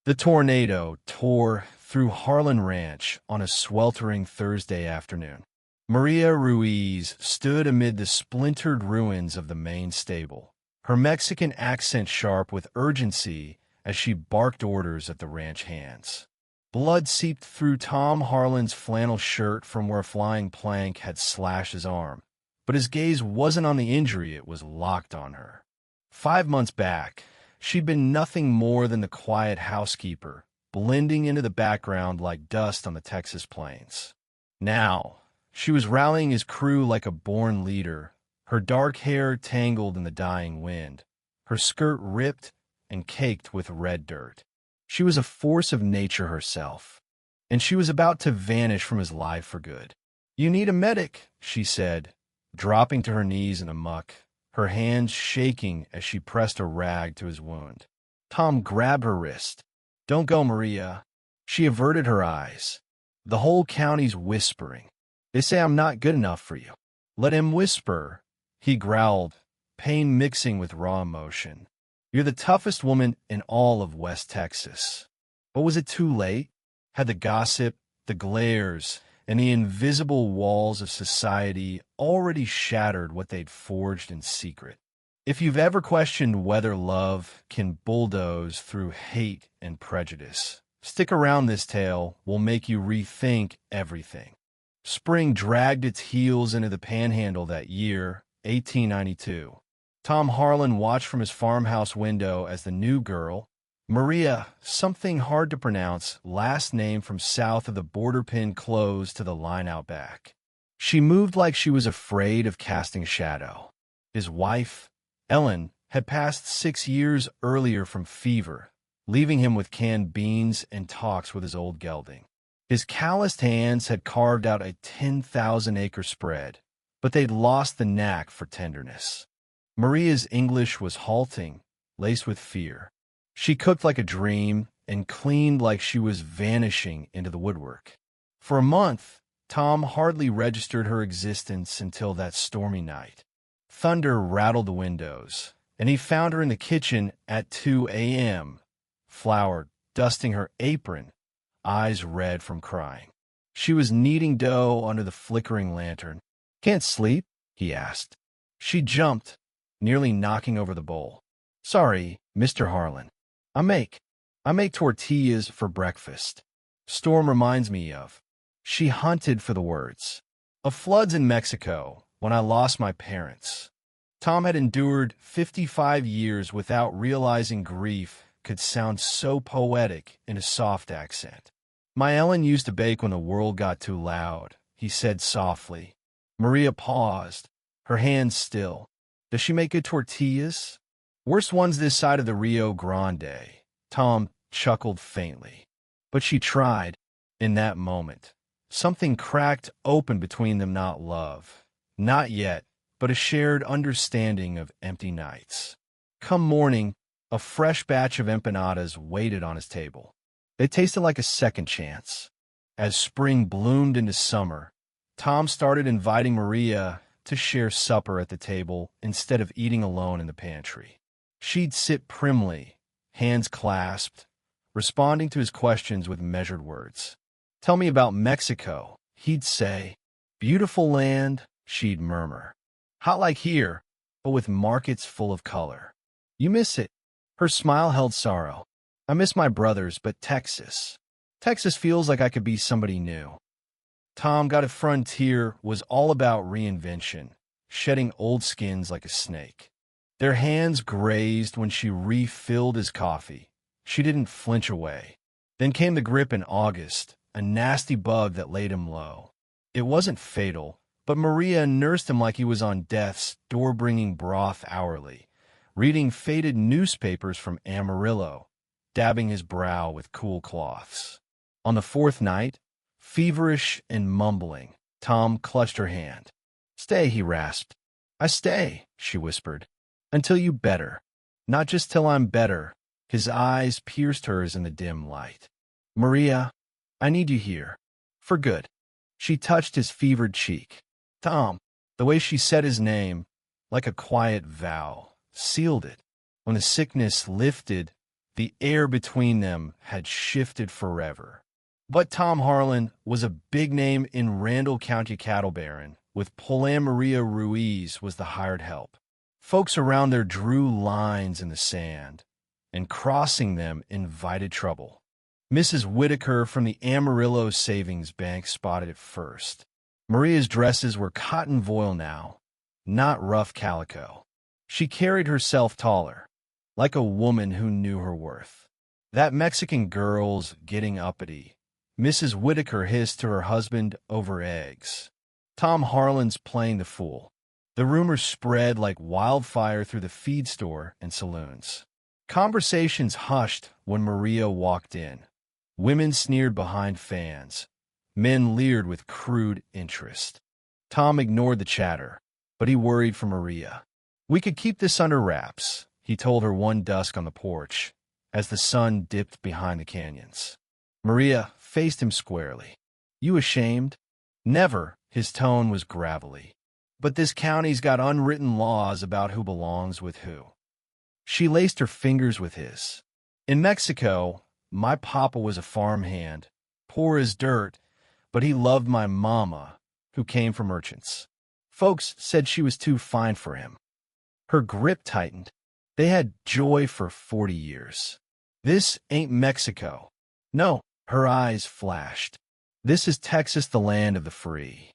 The tornado tore through Harlan Ranch on a sweltering Thursday afternoon. Maria Ruiz stood amid the splintered ruins of the main stable, her Mexican accent sharp with urgency as she barked orders at the ranch hands. Blood seeped through Tom Harlan's flannel shirt from where a flying plank had slashed his arm, but his gaze wasn't on the injury, it was locked on her. 5 months back, she'd been nothing more than the quiet housekeeper, blending into the background like dust on the Texas plains. Now, she was rallying his crew like a born leader, her dark hair tangled in the dying wind, her skirt ripped and caked with red dirt. She was a force of nature herself, and she was about to vanish from his life for good. "You need a medic," she said, dropping to her knees in the muck, her hands shaking as she pressed a rag to his wound. Tom grabbed her wrist. "Don't go, Maria." She averted her eyes. "The whole county's whispering. They say I'm not good enough for you." "Let him whisper," he growled, pain mixing with raw emotion. "You're the toughest woman in all of West Texas." But was it too late? Had the gossip, the glares, and the invisible walls of society already shattered what they'd forged in secret? If you've ever questioned whether love can bulldoze through hate and prejudice, stick around. This tale will make you rethink everything. Spring dragged its heels into the Panhandle that year, 1892. Tom Harlan watched from his farmhouse window as the new girl, Maria, something hard to pronounce, last name from south of the border pin, closed to the line out back. She moved like she was afraid of casting shadow. His wife, Ellen, had passed 6 years earlier from fever, leaving him with canned beans and talks with his old gelding. His calloused hands had carved out a 10,000-acre spread, but they'd lost the knack for tenderness. Maria's English was halting, laced with fear. She cooked like a dream and cleaned like she was vanishing into the woodwork. For a month, Tom hardly registered her existence until that stormy night. Thunder rattled the windows, and he found her in the kitchen at 2 a.m., flour dusting her apron, eyes red from crying. She was kneading dough under the flickering lantern. "Can't sleep?" he asked. She jumped, nearly knocking over the bowl. "Sorry, Mr. Harlan. I make tortillas for breakfast. Storm reminds me of." She hunted for the words. "Of floods in Mexico, when I lost my parents." Tom had endured 55 years without realizing grief could sound so poetic in a soft accent. "My Ellen used to bake when the world got too loud," he said softly. Maria paused, her hands still. "Does she make good tortillas?" "Worst ones this side of the Rio Grande." Tom chuckled faintly. But she tried. In that moment, something cracked open between them, not love, not yet, but a shared understanding of empty nights. Come morning, a fresh batch of empanadas waited on his table. They tasted like a second chance. As spring bloomed into summer, Tom started inviting Maria to share supper at the table instead of eating alone in the pantry. She'd sit primly, hands clasped, responding to his questions with measured words. "Tell me about Mexico," he'd say. "Beautiful land," she'd murmur. "Hot like here, but with markets full of color. You miss it." Her smile held sorrow. "I miss my brothers, but Texas feels like I could be somebody new." Tom got a frontier was all about reinvention, shedding old skins like a snake. Their hands grazed when she refilled his coffee. She didn't flinch away. Then came the grip in August, a nasty bug that laid him low. It wasn't fatal, but Maria nursed him like he was on death's door, bringing broth hourly, reading faded newspapers from Amarillo, dabbing his brow with cool cloths. On the fourth night, feverish and mumbling, Tom clutched her hand. "Stay," he rasped. "I stay," she whispered, "until you better. Not just till I'm better." His eyes pierced hers in the dim light. "Maria, I need you here. For good." She touched his fevered cheek. Tom, the way she said his name, like a quiet vow, sealed it. When the sickness lifted, The air between them had shifted forever. But Tom Harlan was a big name in Randall County cattle baron, with Polan Maria Ruiz was the hired help. Folks around there drew lines in the sand, and crossing them invited trouble. Mrs. Whitaker from the Amarillo Savings Bank spotted it first. Maria's dresses were cotton voile now, not rough calico. She carried herself taller, like a woman who knew her worth. "That Mexican girl's getting uppity," Mrs. Whitaker hissed to her husband over eggs. "Tom Harlan's playing the fool." The rumors spread like wildfire through the feed store and saloons. Conversations hushed when Maria walked in. Women sneered behind fans. Men leered with crude interest. Tom ignored the chatter, but he worried for Maria. "We could keep this under wraps," he told her one dusk on the porch, as the sun dipped behind the canyons. Maria faced him squarely. "You ashamed?" "Never." His tone was gravelly. "But this county's got unwritten laws about who belongs with who." She laced her fingers with his. "In Mexico, my papa was a farmhand, poor as dirt, but he loved my mama, who came from merchants. Folks said she was too fine for him." Her grip tightened. They had joy for 40 years. "This ain't Mexico." "No." Her eyes flashed. "This is Texas, the land of the free."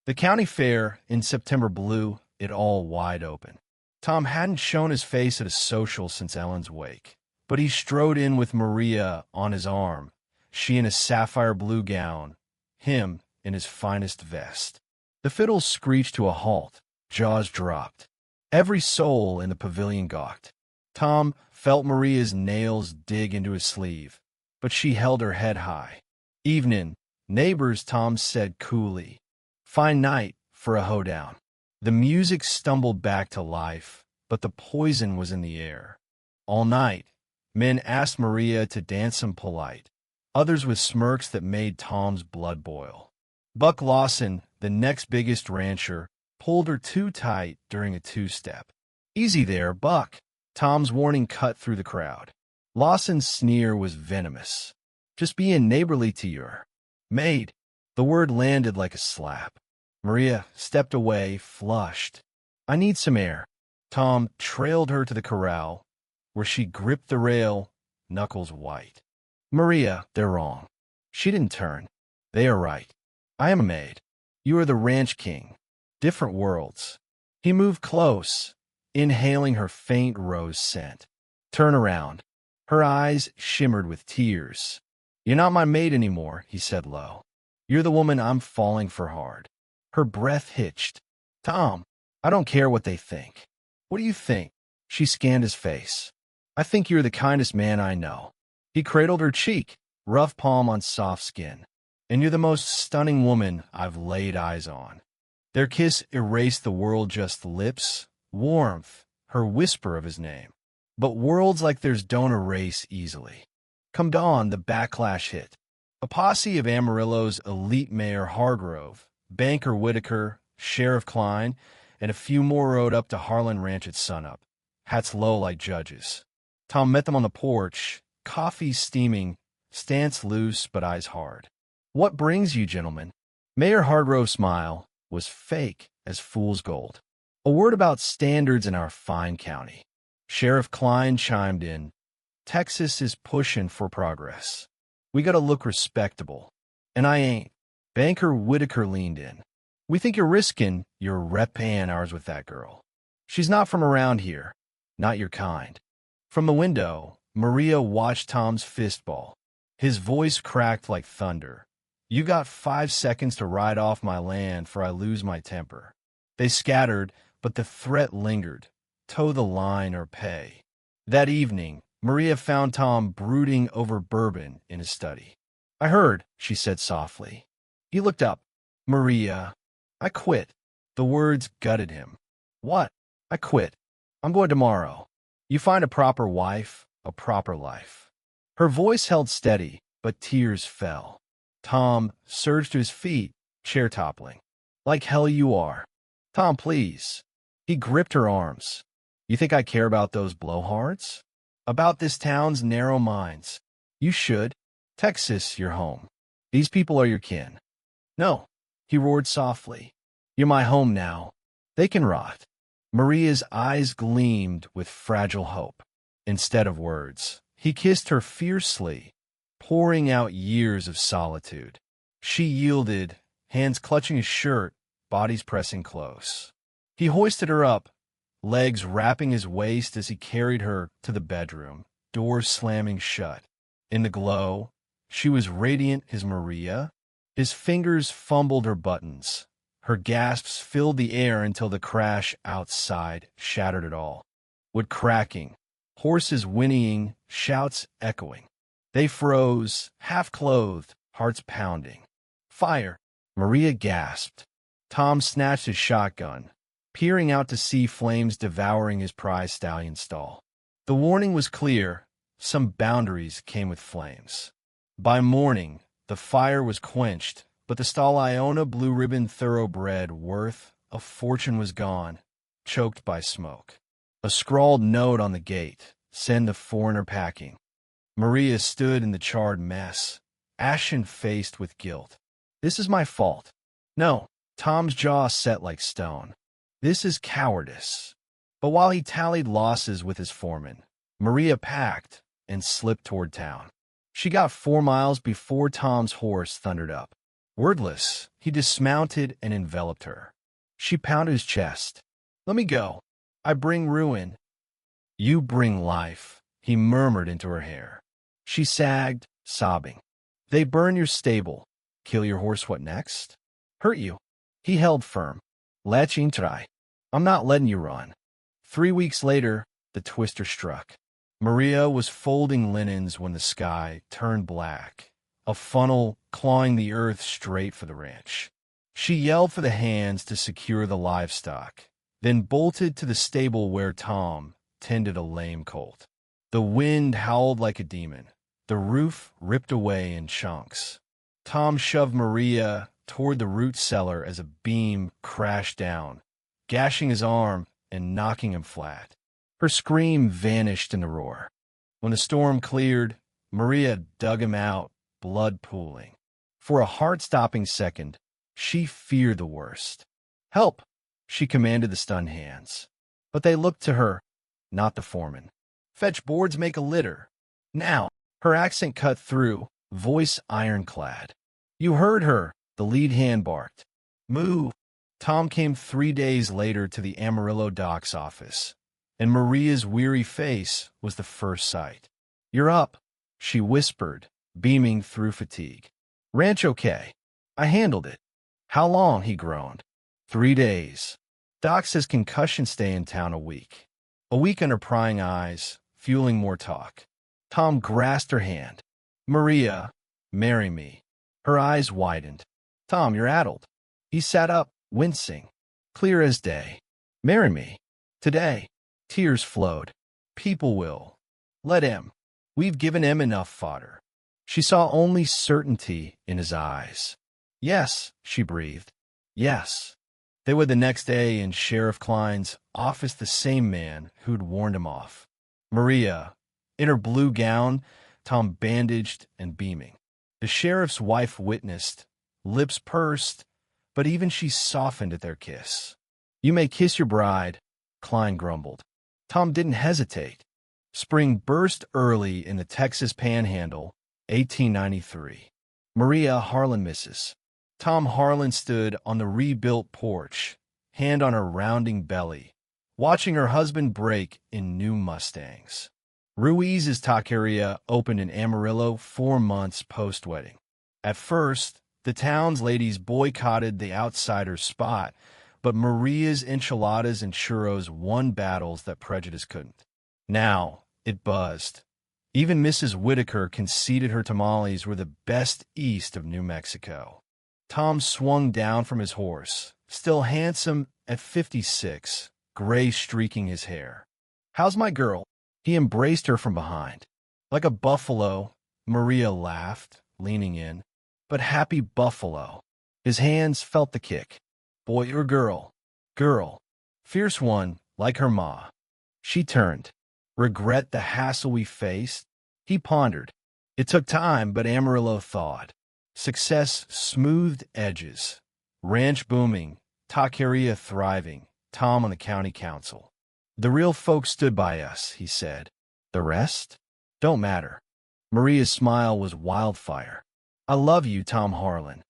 The county fair in September blew it all wide open. Tom hadn't shown his face at a social since Ellen's wake, but he strode in with Maria on his arm, she in a sapphire blue gown, him in his finest vest. The fiddles screeched to a halt, jaws dropped. Every soul in the pavilion gawked. Tom felt Maria's nails dig into his sleeve, but she held her head high. "Evening, neighbors," Tom said coolly. "Fine night for a hoedown." The music stumbled back to life, but the poison was in the air. All night, men asked Maria to dance them polite, others with smirks that made Tom's blood boil. Buck Lawson, the next biggest rancher, pulled her too tight during a two-step. "Easy there, Buck." Tom's warning cut through the crowd. Lawson's sneer was venomous. "Just being neighborly to your maid." The word landed like a slap. Maria stepped away, flushed. "I need some air." Tom trailed her to the corral, where she gripped the rail, knuckles white. "Maria, they're wrong." She didn't turn. "They are right. I am a maid. You are the ranch king. Different worlds." He moved close, inhaling her faint rose scent. "Turn around." Her eyes shimmered with tears. "You're not my maid anymore," he said low. "You're the woman I'm falling for hard." Her breath hitched. "Tom, I don't care what they think." "What do you think?" She scanned his face. "I think you're the kindest man I know." He cradled her cheek, rough palm on soft skin. "And you're the most stunning woman I've laid eyes on." Their kiss erased the world, just lips, warmth, her whisper of his name. But worlds like theirs don't erase easily. Come dawn, the backlash hit. A posse of Amarillo's elite mayor Hargrove, banker Whitaker, Sheriff Klein, and a few more rode up to Harlan Ranch at sunup, hats low like judges. Tom met them on the porch, coffee steaming, stance loose but eyes hard. "What brings you, gentlemen?" Mayor Hargrove's smile was fake as fool's gold. "A word about standards in our fine county." Sheriff Klein chimed in. "Texas is pushing for progress. We gotta look respectable." "And I ain't." Banker Whitaker leaned in. "We think you're risking your rep-paying hours with that girl. She's not from around here. Not your kind." From the window, Maria watched Tom's fistball. His voice cracked like thunder. "You got 5 seconds to ride off my land, for I lose my temper." They scattered, but the threat lingered. Toe the line or pay. That evening, Maria found Tom brooding over bourbon in his study. "I heard," she said softly. He looked up. "Maria, I quit." The words gutted him. "What?" "I quit. I'm going tomorrow. You find a proper wife, a proper life." Her voice held steady, but tears fell. Tom surged to his feet, chair toppling. "Like hell you are." "Tom, please." He gripped her arms. "You think I care about those blowhards?" About this town's narrow minds. You should. Texas, your home. These people are your kin. No, he roared softly. You're my home now. They can rot. Maria's eyes gleamed with fragile hope. Instead of words, he kissed her fiercely, pouring out years of solitude. She yielded, hands clutching his shirt, bodies pressing close. He hoisted her up, legs wrapping his waist as he carried her to the bedroom, doors slamming shut. In the glow, she was radiant as Maria. His fingers fumbled her buttons. Her gasps filled the air until the crash outside shattered it all. Wood cracking, horses whinnying, shouts echoing. They froze, half-clothed, hearts pounding. Fire! Maria gasped. Tom snatched his shotgun, peering out to see flames devouring his prize stallion stall. The warning was clear. Some boundaries came with flames. By morning, the fire was quenched, but the stall Iona blue-ribbon thoroughbred worth a fortune was gone, choked by smoke. A scrawled note on the gate, send the foreigner packing. Maria stood in the charred mess, ashen-faced with guilt. This is my fault. No, Tom's jaw set like stone. This is cowardice. But while he tallied losses with his foreman, Maria packed and slipped toward town. She got 4 miles before Tom's horse thundered up. Wordless, he dismounted and enveloped her. She pounded his chest. Let me go. I bring ruin. You bring life, he murmured into her hair. She sagged, sobbing. They burn your stable. Kill your horse, what next? Hurt you. He held firm. Let try. I'm not letting you run. 3 weeks later, the twister struck. Maria was folding linens when the sky turned black, a funnel clawing the earth straight for the ranch. She yelled for the hands to secure the livestock, then bolted to the stable where Tom tended a lame colt. The wind howled like a demon. The roof ripped away in chunks. Tom shoved Maria toward the root cellar as a beam crashed down, gashing his arm and knocking him flat. Her scream vanished in the roar. When the storm cleared, Maria dug him out, blood pooling. For a heart-stopping second, she feared the worst. Help! She commanded the stunned hands. But they looked to her, not the foreman. Fetch boards, make a litter. Now! Her accent cut through, voice ironclad. You heard her, the lead hand barked. Move! Tom came 3 days later to the Amarillo docks office, and Maria's weary face was the first sight. You're up, she whispered, beaming through fatigue. Ranch okay. I handled it. How long? He groaned. 3 days. Doc says concussion stay in town a week. A week under prying eyes, fueling more talk. Tom grasped her hand. Maria, marry me. Her eyes widened. Tom, you're addled. He sat up, wincing, clear as day. Marry me. Today. Tears flowed. People will. Let him. We've given him enough fodder. She saw only certainty in his eyes. Yes, she breathed. Yes. They were the next day in Sheriff Klein's office, the same man who'd warned him off. Maria, in her blue gown, Tom bandaged and beaming. The sheriff's wife witnessed, lips pursed, but even she softened at their kiss. You may kiss your bride, Klein grumbled. Tom didn't hesitate. Spring burst early in the Texas Panhandle, 1893. Maria Harlan misses. Tom Harlan stood on the rebuilt porch, hand on her rounding belly, watching her husband break in new Mustangs. Ruiz's taqueria opened in Amarillo 4 months post-wedding. At first, the town's ladies boycotted the outsider's spot, but Maria's enchiladas and churros won battles that prejudice couldn't. Now, it buzzed. Even Mrs. Whitaker conceded her tamales were the best east of New Mexico. Tom swung down from his horse, still handsome at 56, gray streaking his hair. How's my girl? He embraced her from behind. Like a buffalo, Maria laughed, leaning in. But happy buffalo. His hands felt the kick. Boy or girl? Girl. Fierce one, like her ma. She turned. Regret the hassle we faced? He pondered. It took time, but Amarillo thawed. Success smoothed edges. Ranch booming, taqueria thriving, Tom on the county council. The real folks stood by us, he said. The rest? Don't matter. Maria's smile was wildfire. I love you, Tom Harlan.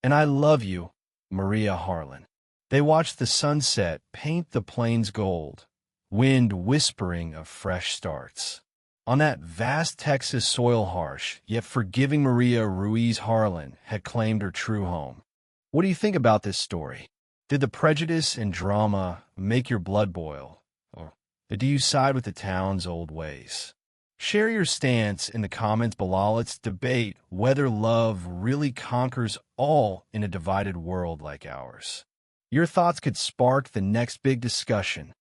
And I love you, Maria Harlan. They watched the sunset paint the plains gold, wind whispering of fresh starts. On that vast Texas soil, harsh, yet forgiving Maria Ruiz Harlan had claimed her true home. What do you think about this story? Did the prejudice and drama make your blood boil? Or do you side with the town's old ways? Share your stance in the comments below. Let's debate whether love really conquers all in a divided world like ours. Your thoughts could spark the next big discussion.